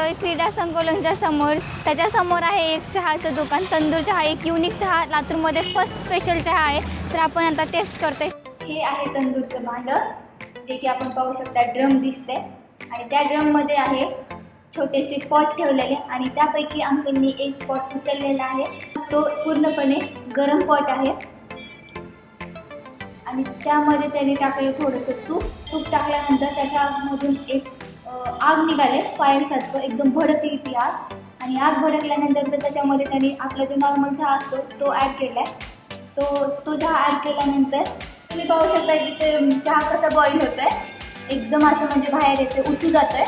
आलोय क्रीडा संकुलनच्या समोर. त्याच्या समोर आहे एक चहाचं दुकान, तंदूर चहा. एक युनिक चहा, लातूरमध्ये फर्स्ट स्पेशल चहा आहे. तर आपण आता टेस्ट करतोय. हे आहे तंदूरचं भांड, जे की आपण पाहू शकता ड्रम दिसते आणि त्या ड्रम मध्ये आहे छोटेसे पॉट ठेवलेले आणि त्यापैकी अंकलनी एक पॉट उचललेला आहे. तो पूर्णपणे गरम पॉट आहे आणि त्यामध्ये त्यांनी टाकले थोडंसं तूप टाकल्यानंतर त्याच्यामधून एक आग निघाले, फायर सारखं एकदम भडकली ती आग. आणि आग भडकल्यानंतर त्याच्यामध्ये त्यांनी आपला जो नॉर्मल चहा असतो तो ॲड केला आहे. तो चहा ॲड केल्यानंतर तुम्ही पाहू शकता की ते चहा कसा बॉईल होत आहे, एकदम असं म्हणजे बाहेर येते, उतू जात आहे.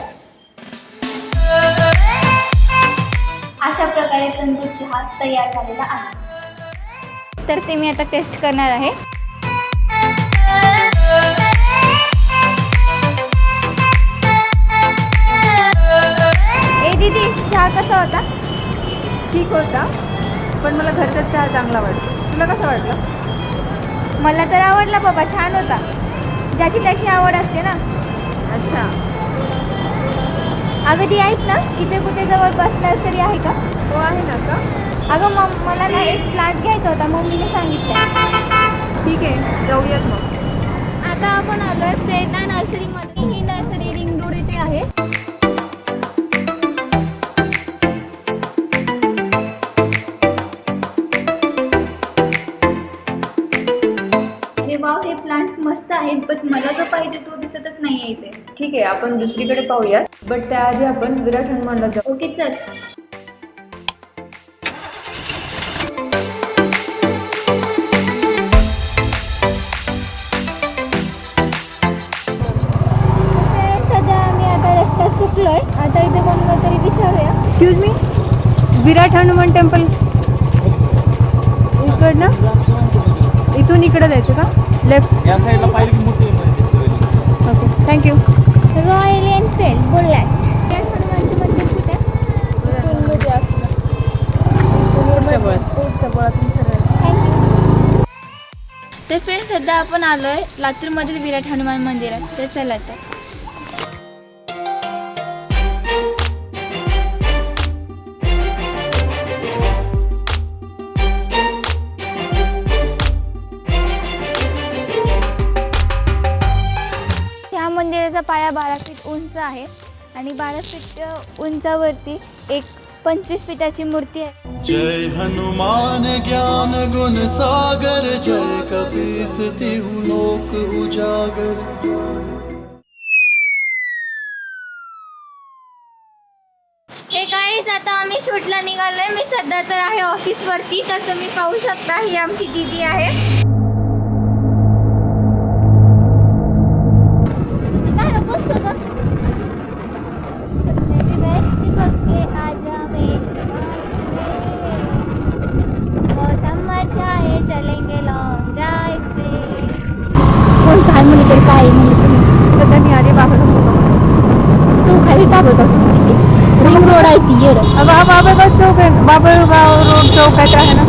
अशा प्रकारे तंदूर चहा तयार झालेला आहे. तर ते मी आता टेस्ट करणार आहे. दीदी, चहा कसा होता? ठीक होता, पण मला घरचा चहा चांगला वाटतो. तुला कसं वाटलं? मला तर आवडला बाबा, छान होता. ज्याची त्याची आवड असते ना. अच्छा. अगं ती ऐक ना, इथे कुठे जवळपास नर्सरी आहे का? हो आहे ना का? अगं मला ना एक प्लांट घ्यायचा होता, मम्मीने सांगितलं. ठीक आहे, जाऊयात मग. आता आपण आलोय प्रेरणा नर्सरीमध्ये. ही नर्सरी रिंग रोड इथे आहे. हे प्लांट्स मस्त आहेत, बट मला जो पाहिजे तो दिसतच नाहीये इथे. ठीक आहे, आपण दुसरीकडे पाहूयात, बट त्याआधी आपण विराट हनुमानला जाऊ. ओके चल. सध्या आम्ही आता रस्त्यात चुकलोय. आता इथे कोण तरी विचारूया. एक्सक्यूज मी, विराट हनुमान टेम्पल इकडनं, इथून इकडे जायचं का? लेफ्ट या साईडला पायरी मोठी आहे. Okay, thank you. Royal Enfield Bullet. हनुमानचं मंदिर कुठे? थँक्यू. तर फ्रेंड, सध्या आपण आलोय लातूरमधील विराट हनुमान मंदिरात. तर चला तर. मंदिराचा पाया 12 फीट उंच आहे आणि 12 फीट उंचावरती एक 25 फीटाची मूर्ती आहे. जय हनुमान ज्ञान गुण सागर, जय कपीस तिहु लोक उजागर. हे गाईज, आता आम्ही शूटला निघालोय. मी सध्या तर आहे ऑफिसवरती. तर तुम्ही पाहू शकता ही आमची दीदी आहे. काय सध्या मी आधी बाबळगाव चौक आहे. बाबळगाव चौक रिंग रोड आहे ती येड. बाबळगाव चौक आहे, बाबळगाव रोड चौक आहे आहे ना.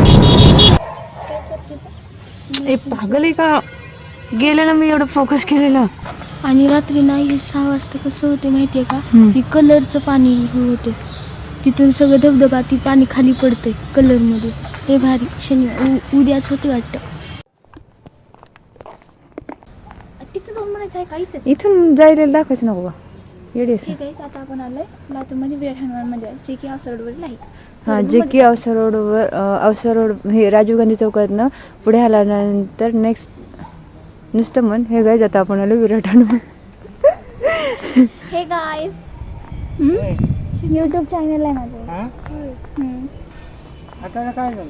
ए पागल आहे का? गेले ना मी, एवढं फोकस केलेलं. आणि रात्री नाही 6 वाजता कसं होते माहितीये का? हे कलरचं पाणी होते तिथून, सगळं धबधबा ती पाणी खाली पडतंय कलरमध्ये. हे भारी. उद्याच होते वाटतं. तिथं जाऊन म्हणायचं आहे का? इथून जायला दाखवायचं नको का? येडे. ठीक आहे. आता आपण आलोय लातूरमध्ये विराट हनुमान मंदिर, जे की अवसर रोडवर आहे. हां, जे की अवसर रोड हे राजीव गांधी चौकातनं पुढे आल्यानंतर नेक्स्ट नुसतं मन हे गाईज. आता आपण आलो विराट हनुमान. हे गाईज, यूट्यूब चॅनल आहे माझं. काय झालं?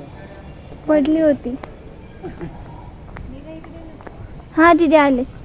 पडली होती. हा दीदी आलेस.